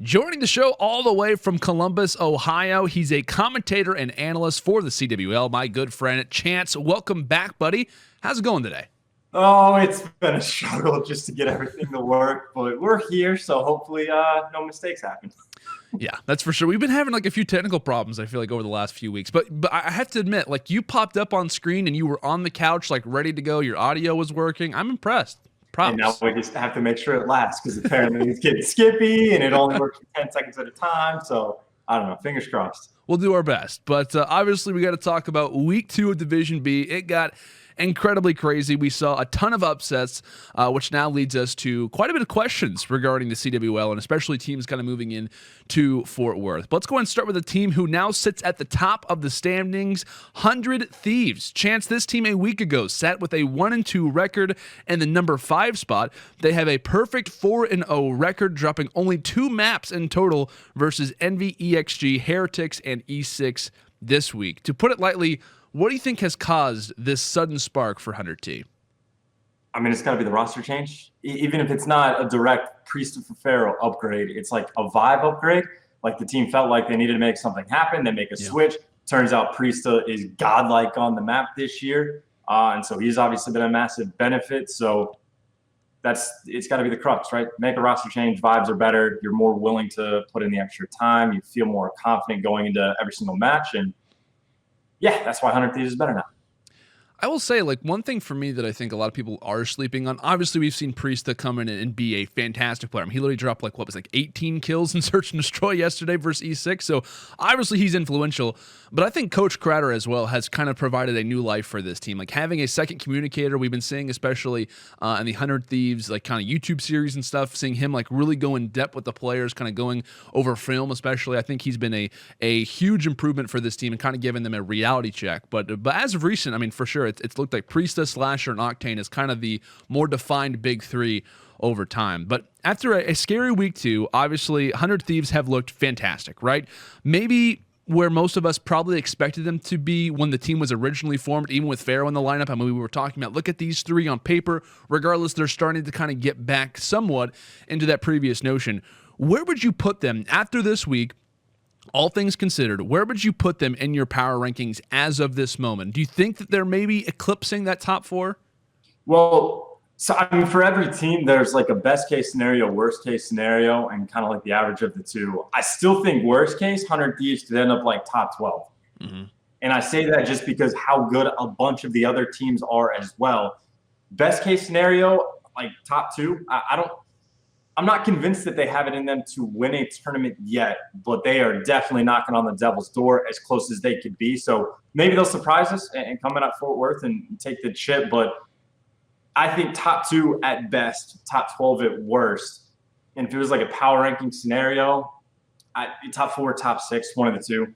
Joining the show all the way from Columbus, Ohio, he's a commentator and analyst for the CWL, my good friend Chance. Welcome back, buddy. How's it going today? Oh, it's been a struggle just to get everything to work, but we're here, so hopefully no mistakes happen. Yeah, that's for sure. We've been having like a few technical problems, I feel like, over the last few weeks. But I have to admit, like, you popped up on screen and you were on the couch, like, ready to go. Your audio was working. I'm impressed. Props. And now we just have to make sure it lasts because apparently it's getting skippy and it only works for 10 seconds at a time. So I don't know. Fingers crossed. We'll do our best. But obviously, we got to talk about week 2 of Division B. It got incredibly crazy. We saw a ton of upsets, which now leads us to quite a bit of questions regarding the CWL and especially teams kind of moving in to Fort Worth. But let's go ahead and start with a team who now sits at the top of the standings, 100 Thieves. Chance, this team a week ago sat with a 1-2 record and the number 5 spot. They have a perfect 4-0 record, dropping only 2 maps in total versus Envy, EXG, Heretics, and E6 this week. To put it lightly, what do you think has caused this sudden spark for 100T? I mean, it's got to be the roster change. Even if it's not a direct Priest of Pharaoh upgrade, it's like a vibe upgrade. Like the team felt like they needed to make something happen. They make a switch. Turns out Priesta is godlike on the map this year. And so he's obviously been a massive benefit. So it's got to be the crux, right? Make a roster change. Vibes are better. You're more willing to put in the extra time. You feel more confident going into every single match. And yeah, that's why 100 Thieves is better now. I will say, like, one thing for me that I think a lot of people are sleeping on, obviously we've seen Priesta come in and be a fantastic player. I mean, he literally dropped, like, what was like 18 kills in Search and Destroy yesterday versus E6, so obviously he's influential. But I think Coach Crowder as well has kind of provided a new life for this team. Like, having a second communicator, we've been seeing, especially in the 100 Thieves, like, kind of YouTube series and stuff, seeing him, like, really go in depth with the players, kind of going over film especially. I think he's been a huge improvement for this team and kind of giving them a reality check. But as of recent, I mean, for sure, it's looked like Priesta, Slasher, and Octane is kind of the more defined big three over time. But after a scary week 2, obviously 100 Thieves have looked fantastic, right? Maybe where most of us probably expected them to be when the team was originally formed, even with Pharaoh in the lineup. I mean, we were talking about, look at these 3 on paper. Regardless, they're starting to kind of get back somewhat into that previous notion. Where would you put them after this week? All things considered, where would you put them in your power rankings as of this moment? Do you think that they're maybe eclipsing that top 4? Well, so I mean, for every team, there's like a best case scenario, worst case scenario, and kind of like the average of the two. I still think worst case, 100 Thieves could end up like top 12. Mm-hmm. And I say that just because how good a bunch of the other teams are as well. Best case scenario, like top 2, I'm not convinced that they have it in them to win a tournament yet, but they are definitely knocking on the devil's door as close as they could be. So maybe they'll surprise us and come in at Fort Worth and take the chip. But I think top 2 at best, top 12 at worst. And if it was like a power ranking scenario, top 4, top 6, one of the two.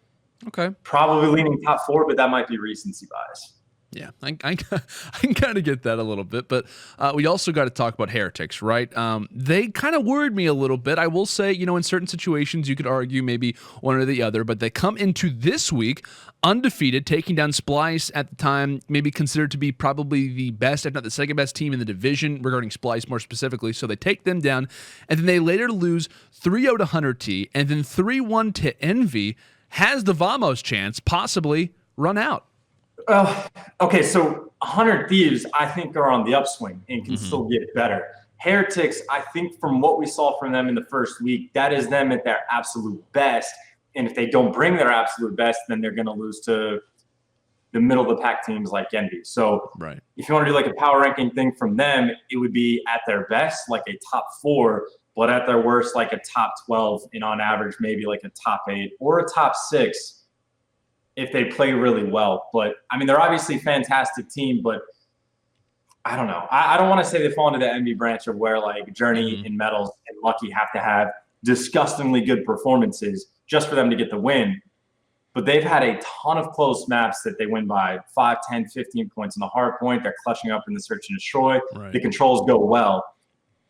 Okay. Probably leaning top 4, but that might be recency bias. Yeah, I can kind of get that a little bit, but we also got to talk about Heretics, right? They kind of worried me a little bit. I will say, you know, in certain situations, you could argue maybe one or the other, but they come into this week undefeated, taking down Splyce at the time, maybe considered to be probably the best, if not the second best team in the division regarding Splyce more specifically. So they take them down, and then they later lose 3-0 to 100T, and then 3-1 to Envy. Has the Vamos chance possibly run out? Okay, so 100 Thieves, I think, are on the upswing and can still get better. Heretics, I think from what we saw from them in the first week, that is them at their absolute best. And if they don't bring their absolute best, then they're going to lose to the middle-of-the-pack teams like Envy. So if you want to do like a power ranking thing from them, it would be at their best, like a top 4, but at their worst, like a top 12, and on average, maybe like a top 8 or a top 6. If they play really well. But, I mean, they're obviously a fantastic team, but I don't know. I don't want to say they fall into the Envy branch of where, like, Journey and Metals and Lucky have to have disgustingly good performances just for them to get the win. But they've had a ton of close maps that they win by 5, 10, 15 points in the hard point. They're clutching up in the Search and Destroy. The controls go well.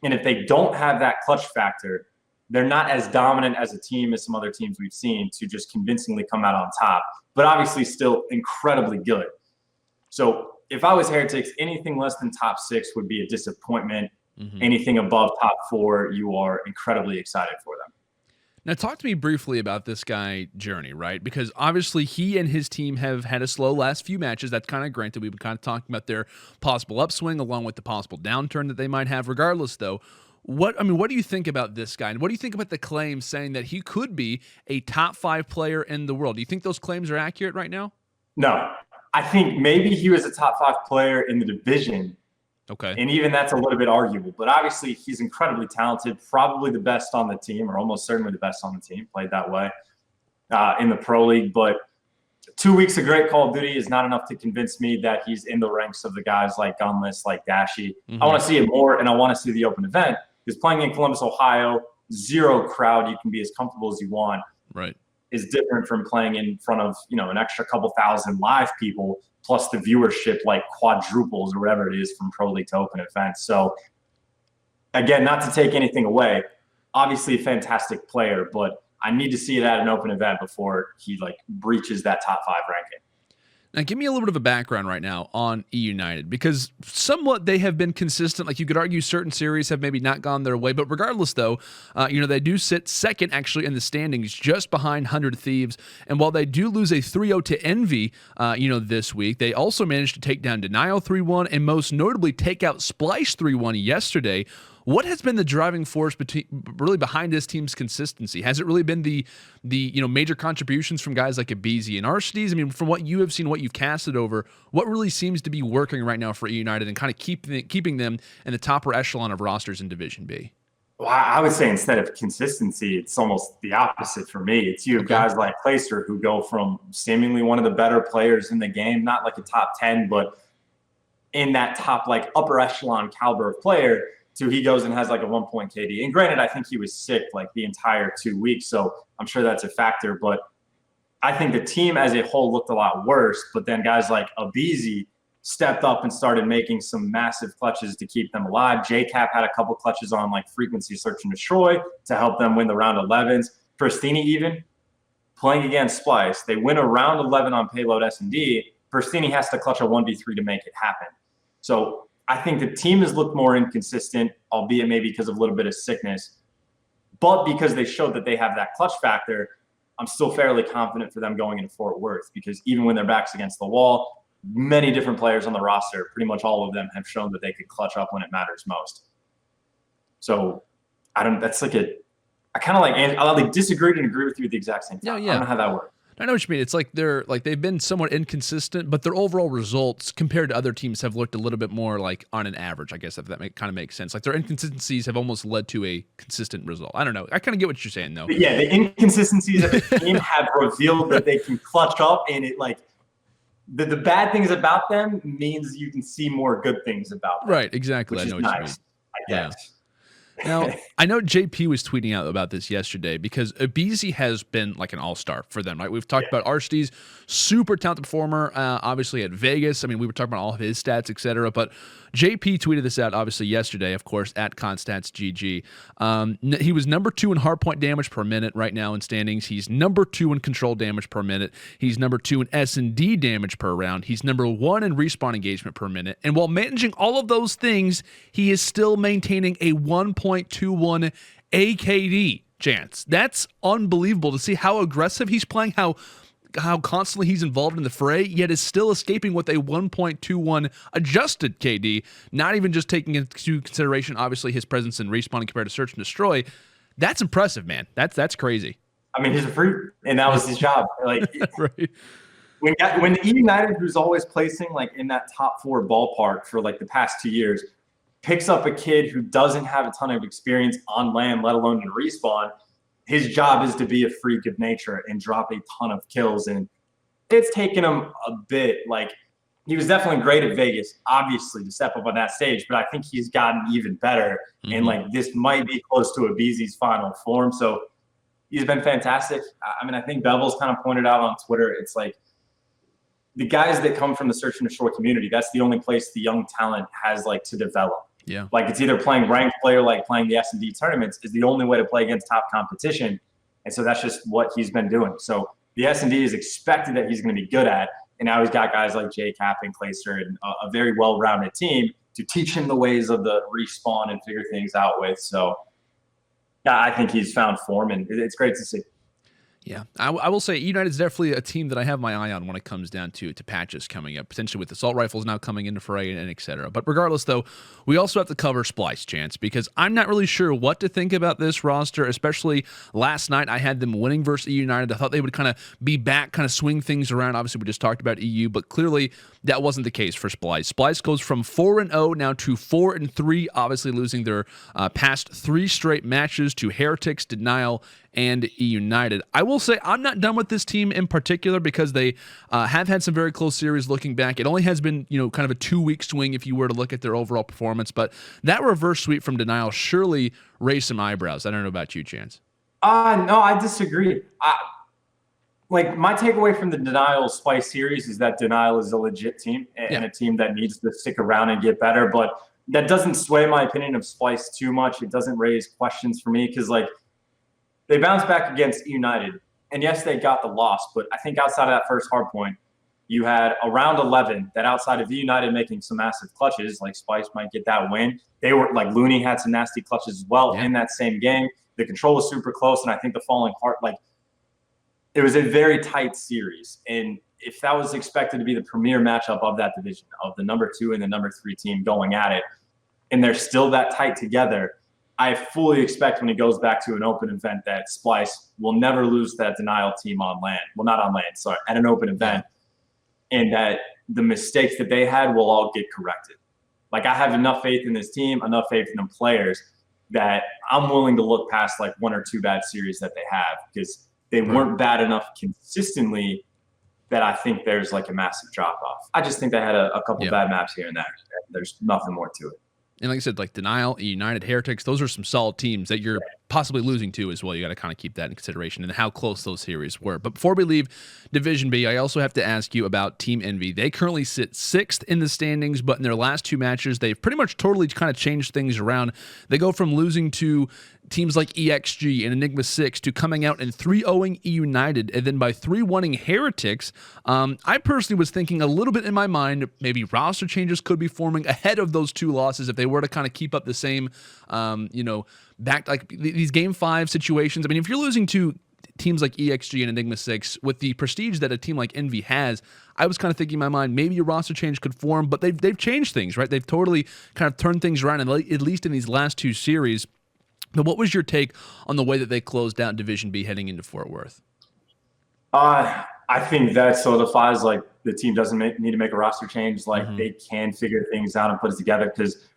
And if they don't have that clutch factor, they're not as dominant as a team as some other teams we've seen to just convincingly come out on top, but obviously still incredibly good. So if I was Heretics, anything less than top 6 would be a disappointment. Anything above top 4, you are incredibly excited for them. Now, talk to me briefly about this guy, Journey, right? Because obviously he and his team have had a slow last few matches. That's kind of granted. We've been kind of talking about their possible upswing along with the possible downturn that they might have. Regardless, though, what do you think about this guy? And what do you think about the claims saying that he could be a top 5 player in the world? Do you think those claims are accurate right now? No. I think maybe he was a top 5 player in the division. Okay. And even that's a little bit arguable. But obviously, he's incredibly talented, probably the best on the team, or almost certainly the best on the team, played that way in the Pro League. But 2 weeks of great Call of Duty is not enough to convince me that he's in the ranks of the guys like Gunless, like Dashy. I want to see it more, and I want to see the open event. Because playing in Columbus, Ohio, 0 crowd, you can be as comfortable as you want. Right. Is different from playing in front of, an extra couple thousand live people, plus the viewership like quadruples or whatever it is from Pro League to open events. So again, not to take anything away, obviously a fantastic player, but I need to see it at an open event before he breaches that top 5 ranking. Now, give me a little bit of a background right now on E United, because somewhat they have been consistent. Like, you could argue certain series have maybe not gone their way, but regardless, though, they do sit second actually in the standings, just behind 100 Thieves. And while they do lose a 3-0 to Envy, this week, they also managed to take down Denial 3-1 and most notably take out Splyce 3-1 yesterday. What has been the driving force behind this team's consistency? Has it really been the major contributions from guys like Abizi and Aristides? I mean, from what you have seen, what you've casted over, what really seems to be working right now for E United and kind of keeping them in the top echelon of rosters in Division B? Well, I would say instead of consistency, it's almost the opposite for me. It's you have guys like Clayster who go from seemingly one of the better players in the game, not like a top 10, but in that top upper echelon caliber of player, to he goes and has a 1-point KD. And granted, I think he was sick the entire 2 weeks, so I'm sure that's a factor. But I think the team as a whole looked a lot worse. But then guys like Abizi stepped up and started making some massive clutches to keep them alive. JCap had a couple clutches on frequency search and destroy to help them win the round 11s. Pristini even playing against Splyce, they win a round 11 on payload S&D. Pristini has to clutch a 1v3 to make it happen. So I think the team has looked more inconsistent, albeit maybe because of a little bit of sickness. But because they showed that they have that clutch factor, I'm still fairly confident for them going into Fort Worth, because even when their back's against the wall, many different players on the roster, pretty much all of them, have shown that they could clutch up when it matters most. So I kind of disagreed and agree with you at the exact same time. Yeah. I don't know how that works. I know what you mean. It's they've been somewhat inconsistent, but their overall results compared to other teams have looked a little bit more on an average, I guess, if that kind of makes sense. Their inconsistencies have almost led to a consistent result. I don't know. I kind of get what you're saying, though. But yeah, the inconsistencies of the team have revealed that they can clutch up, and it the bad things about them means you can see more good things about them. Right, exactly. Which I know is what nice, you mean. I guess. Yeah. Now, I know JP was tweeting out about this yesterday, because Abizi has been an all-star for them, right? We've talked about Aristides, super talented performer, obviously at Vegas. I mean, we were talking about all of his stats, etc. But JP tweeted this out, obviously, yesterday, of course, at ConstatsGG. He was number 2 in hardpoint damage per minute right now in standings. He's number 2 in control damage per minute. He's number 2 in S&D damage per round. He's number 1 in respawn engagement per minute. And while managing all of those things, he is still maintaining a 1.21 AKD chance. That's unbelievable to see how aggressive he's playing, how constantly he's involved in the fray, yet is still escaping with a 1.21 adjusted KD, not even just taking into consideration, obviously, his presence in respawning compared to search and destroy. That's impressive, man. That's crazy. I mean, he's a freak, and that was his job. Right. When E United, who's always placing in that top 4 ballpark for the past 2 years, picks up a kid who doesn't have a ton of experience on land, let alone in respawn, his job is to be a freak of nature and drop a ton of kills. And it's taken him a bit. He was definitely great at Vegas, obviously, to step up on that stage, but I think he's gotten even better. Mm-hmm. And this might be close to Abizi's final form. So he's been fantastic. I mean, I think Bevel's kind of pointed out on Twitter, it's the guys that come from the search and destroy community, that's the only place the young talent has to develop. Yeah. It's either playing ranked play or playing the S&D tournaments is the only way to play against top competition. And so that's just what he's been doing. So the S&D is expected that he's going to be good at. And now he's got guys like JCap and Clayster and a very well-rounded team to teach him the ways of the respawn and figure things out with. So Yeah, I think he's found form, and it's great to see. Yeah, I will say United's definitely a team that I have my eye on when it comes down to patches coming up, potentially with assault rifles now coming into fray and et cetera. But regardless, though, we also have to cover Splyce, Chance, because I'm not really sure what to think about this roster, especially last night I had them winning versus United. I thought they would kind of be back, kind of swing things around. Obviously, we just talked about EU, but clearly that wasn't the case for Splyce. Splyce goes from 4-0 now to 4-3, obviously losing their past 3 straight matches to Heretics, Denial, and United. I will say I'm not done with this team in particular because they have had some very close series looking back. It only has been, kind of a 2-week swing if you were to look at their overall performance, but that reverse sweep from Denial surely raised some eyebrows. I don't know about you, Chance. No, I disagree. My takeaway from the Denial Splyce series is that Denial is a legit team and a team that needs to stick around and get better, but that doesn't sway my opinion of Splyce too much. It doesn't raise questions for me because, they bounced back against United, and yes, they got the loss, but I think outside of that first hard point, you had a round 11 that outside of United making some massive clutches, Splyce might get that win. They were Looney had some nasty clutches as well in that same game. The control was super close, and I think the falling heart, it was a very tight series. And if that was expected to be the premier matchup of that division, of the number 2 and the number 3 team going at it, and they're still that tight together, I fully expect when it goes back to an open event that Splyce will never lose that Denial team on land. Well, not on land, sorry, at an open event. And that the mistakes that they had will all get corrected. I have enough faith in this team, enough faith in the players that I'm willing to look past 1 or 2 bad series that they have because they weren't bad enough consistently that I think there's a massive drop off. I just think they had a couple bad maps here and there. There's nothing more to it. And like I said, Denial, United, Heretics, those are some solid teams that you're possibly losing to as well. You got to kind of keep that in consideration and how close those series were. But before we leave Division B, I also have to ask you about Team Envy. They currently sit 6th in the standings, but in their last 2 matches, they've pretty much totally kind of changed things around. They go from losing to teams like EXG and Enigma 6 to coming out and 3-0ing United and then by 3-1ing Heretics. I personally was thinking a little bit in my mind, maybe roster changes could be forming ahead of those 2 losses if they were to kind of keep up the same, back these game 5 situations. I mean, if you're losing to teams like EXG and Enigma 6 with the prestige that a team like Envy has, I was kind of thinking in my mind maybe a roster change could form, but they've changed things, right? They've totally kind of turned things around, and at least in these last 2 series. But what was your take on the way that they closed out Division B heading into Fort Worth? I think that solidifies the team doesn't need to make a roster change. They can figure things out and put it together because,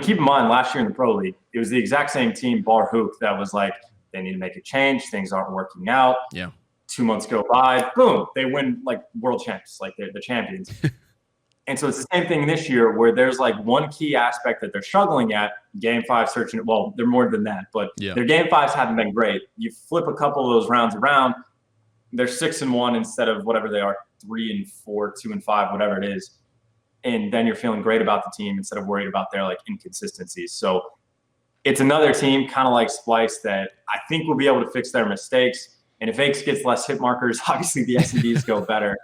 keep in mind, last year in the Pro League, it was the exact same team, bar hoop, that was they need to make a change. Things aren't working out. Yeah. 2 months go by, boom, they win world champs, they're the champions. And so it's the same thing this year where there's one key aspect that they're struggling at. Game 5 searching, well, they're more than that, but their game 5s haven't been great. You flip a couple of those rounds around, they're 6-1 instead of whatever they are, 3-4, 2-5, whatever it is. And then you're feeling great about the team instead of worried about their inconsistencies. So it's another team kind of like Splyce that I think will be able to fix their mistakes. And if Aches gets less hit markers, obviously the S&Ds go better.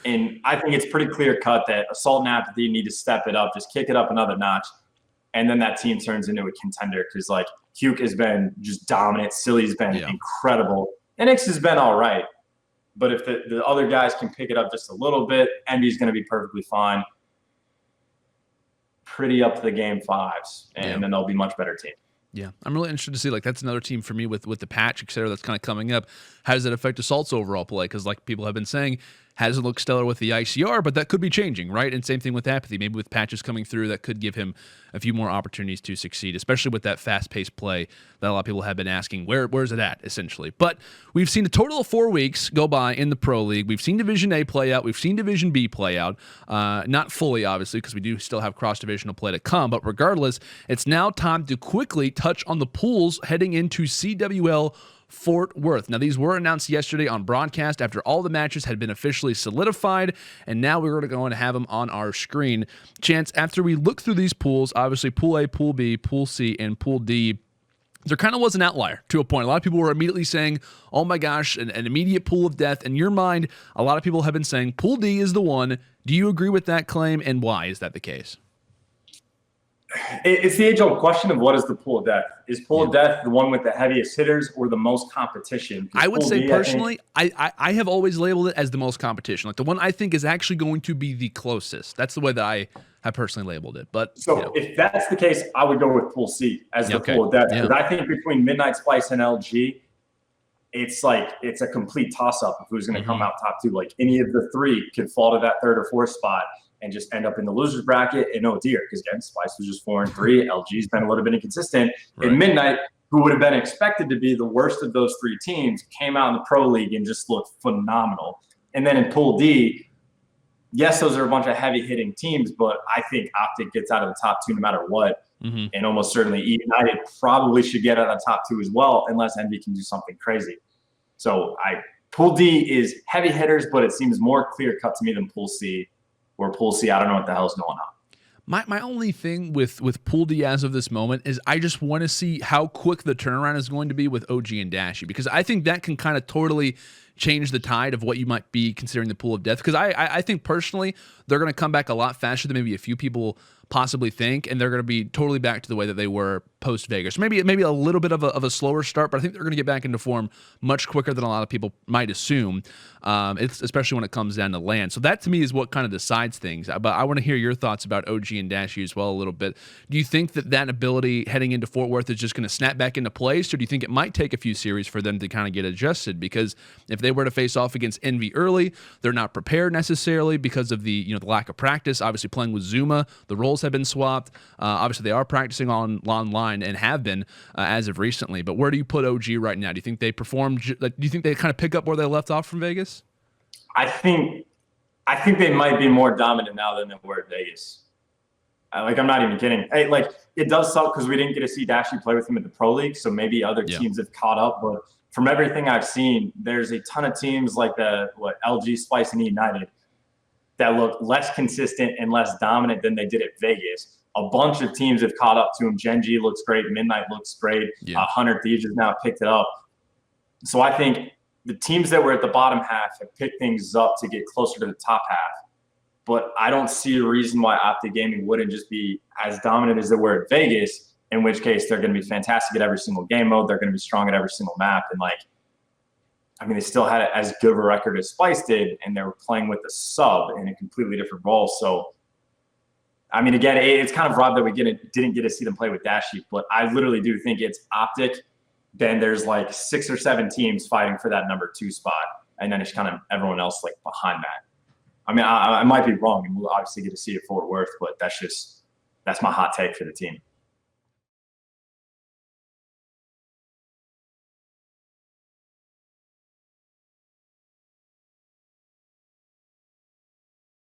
And I think it's pretty clear cut that Assault and Apathy need to step it up, just kick it up another notch. And then that team turns into a contender because Huke has been just dominant. Silly's been incredible. And X has been all right. But if the other guys can pick it up just a little bit, Envy's going to be perfectly fine. Pretty up to the game 5s, and then they'll be a much better team. Yeah, I'm really interested to see, that's another team for me with the patch, et cetera, that's kind of coming up. How does that affect Assault's overall play? Because people have been saying, hasn't looked stellar with the ICR, but that could be changing, right? And same thing with Apathy. Maybe with patches coming through, that could give him a few more opportunities to succeed, especially with that fast-paced play that a lot of people have been asking, where's it at, essentially? But we've seen a total of 4 weeks go by in the Pro League. We've seen Division A play out. We've seen Division B play out. Not fully, obviously, because we do still have cross-divisional play to come, but regardless, it's now time to quickly touch on the pools heading into CWL Fort Worth. Now, these were announced yesterday on broadcast after all the matches had been officially solidified, and now we're going to go and have them on our screen. Chance, after we look through these pools, obviously Pool A, Pool B, Pool C, and Pool D, there kind of was an outlier to a point. A lot of people were immediately saying, oh my gosh, an immediate pool of death. In your mind, a lot of people have been saying Pool D is the one. Do you agree with that claim, and why is that the case? It's the age-old question of what is the pool of death? Is pool of death the one with the heaviest hitters or the most competition? I would say personally, I have always labeled it as the most competition. Like the one I think is actually going to be the closest. That's the way that I have personally labeled it. But so if that's the case, I would go with pool C as the pool of death. Because I think between Midnight Splyce and LG, it's a complete toss-up of who's going to come out top two. Like any of the three could fall to that third or fourth spot and just end up in the losers bracket. And oh dear, because again, Splyce was just 4-3. LG's been a little bit inconsistent. Right. And Midnight, who would have been expected to be the worst of those three teams, came out in the Pro League and just looked phenomenal. And then in Pool D, yes, those are a bunch of heavy-hitting teams, but I think Optic gets out of the top two no matter what. And almost certainly United probably should get out of the top two as well, unless Envy can do something crazy. So Pool D is heavy hitters, but it seems more clear-cut to me than Pool C. Where Pool C, I don't know what the hell's going on. My only thing with Pool D as of this moment is I just want to see how quick the turnaround is going to be with OG and Dashy, because I think that can kind of totally change the tide of what you might be considering the pool of death. Because I think personally they're going to come back a lot faster than maybe a few people possibly think, and they're going to be totally back to the way that they were post Vegas. Maybe a little bit of a slower start, but I think they're going to get back into form much quicker than a lot of people might assume. It's especially when it comes down to land. So that to me is what kind of decides things. But I want to hear your thoughts about OG and Dashy as well a little bit. Do you think that ability heading into Fort Worth is just going to snap back into place, or do you think it might take a few series for them to kind of get adjusted? Because if they were to face off against Envy early, they're not prepared necessarily because of the the lack of practice. Obviously playing with Zuma, the roles have been swapped. Obviously they are practicing online and have been as of recently. But where do you put OG right now? Do you think they perform? Do you think they kind of pick up where they left off from Vegas? I think they might be more dominant now than they were at Vegas. I'm not even kidding. Hey, it does suck because we didn't get to see Dashy play with him at the Pro League, so maybe other teams have caught up. But from everything I've seen, there's a ton of teams like LG, Splyce, and United that look less consistent and less dominant than they did at Vegas. A bunch of teams have caught up to him. Gen G looks great. Midnight looks great. 100 Thieves has now picked it up. So I think the teams that were at the bottom half have picked things up to get closer to the top half. But I don't see a reason why Optic Gaming wouldn't just be as dominant as they were at Vegas, in which case they're going to be fantastic at every single game mode. They're going to be strong at every single map. And they still had as good of a record as Splyce did, and they were playing with a sub in a completely different role. So, again, it's kind of robbed that we didn't get to see them play with Dashy, but I literally do think it's Optic. Then there's 6 or 7 teams fighting for that number 2 spot, and then it's kind of everyone else behind that. I might be wrong, and we'll obviously get to see it at Fort Worth, but that's my hot take for the team.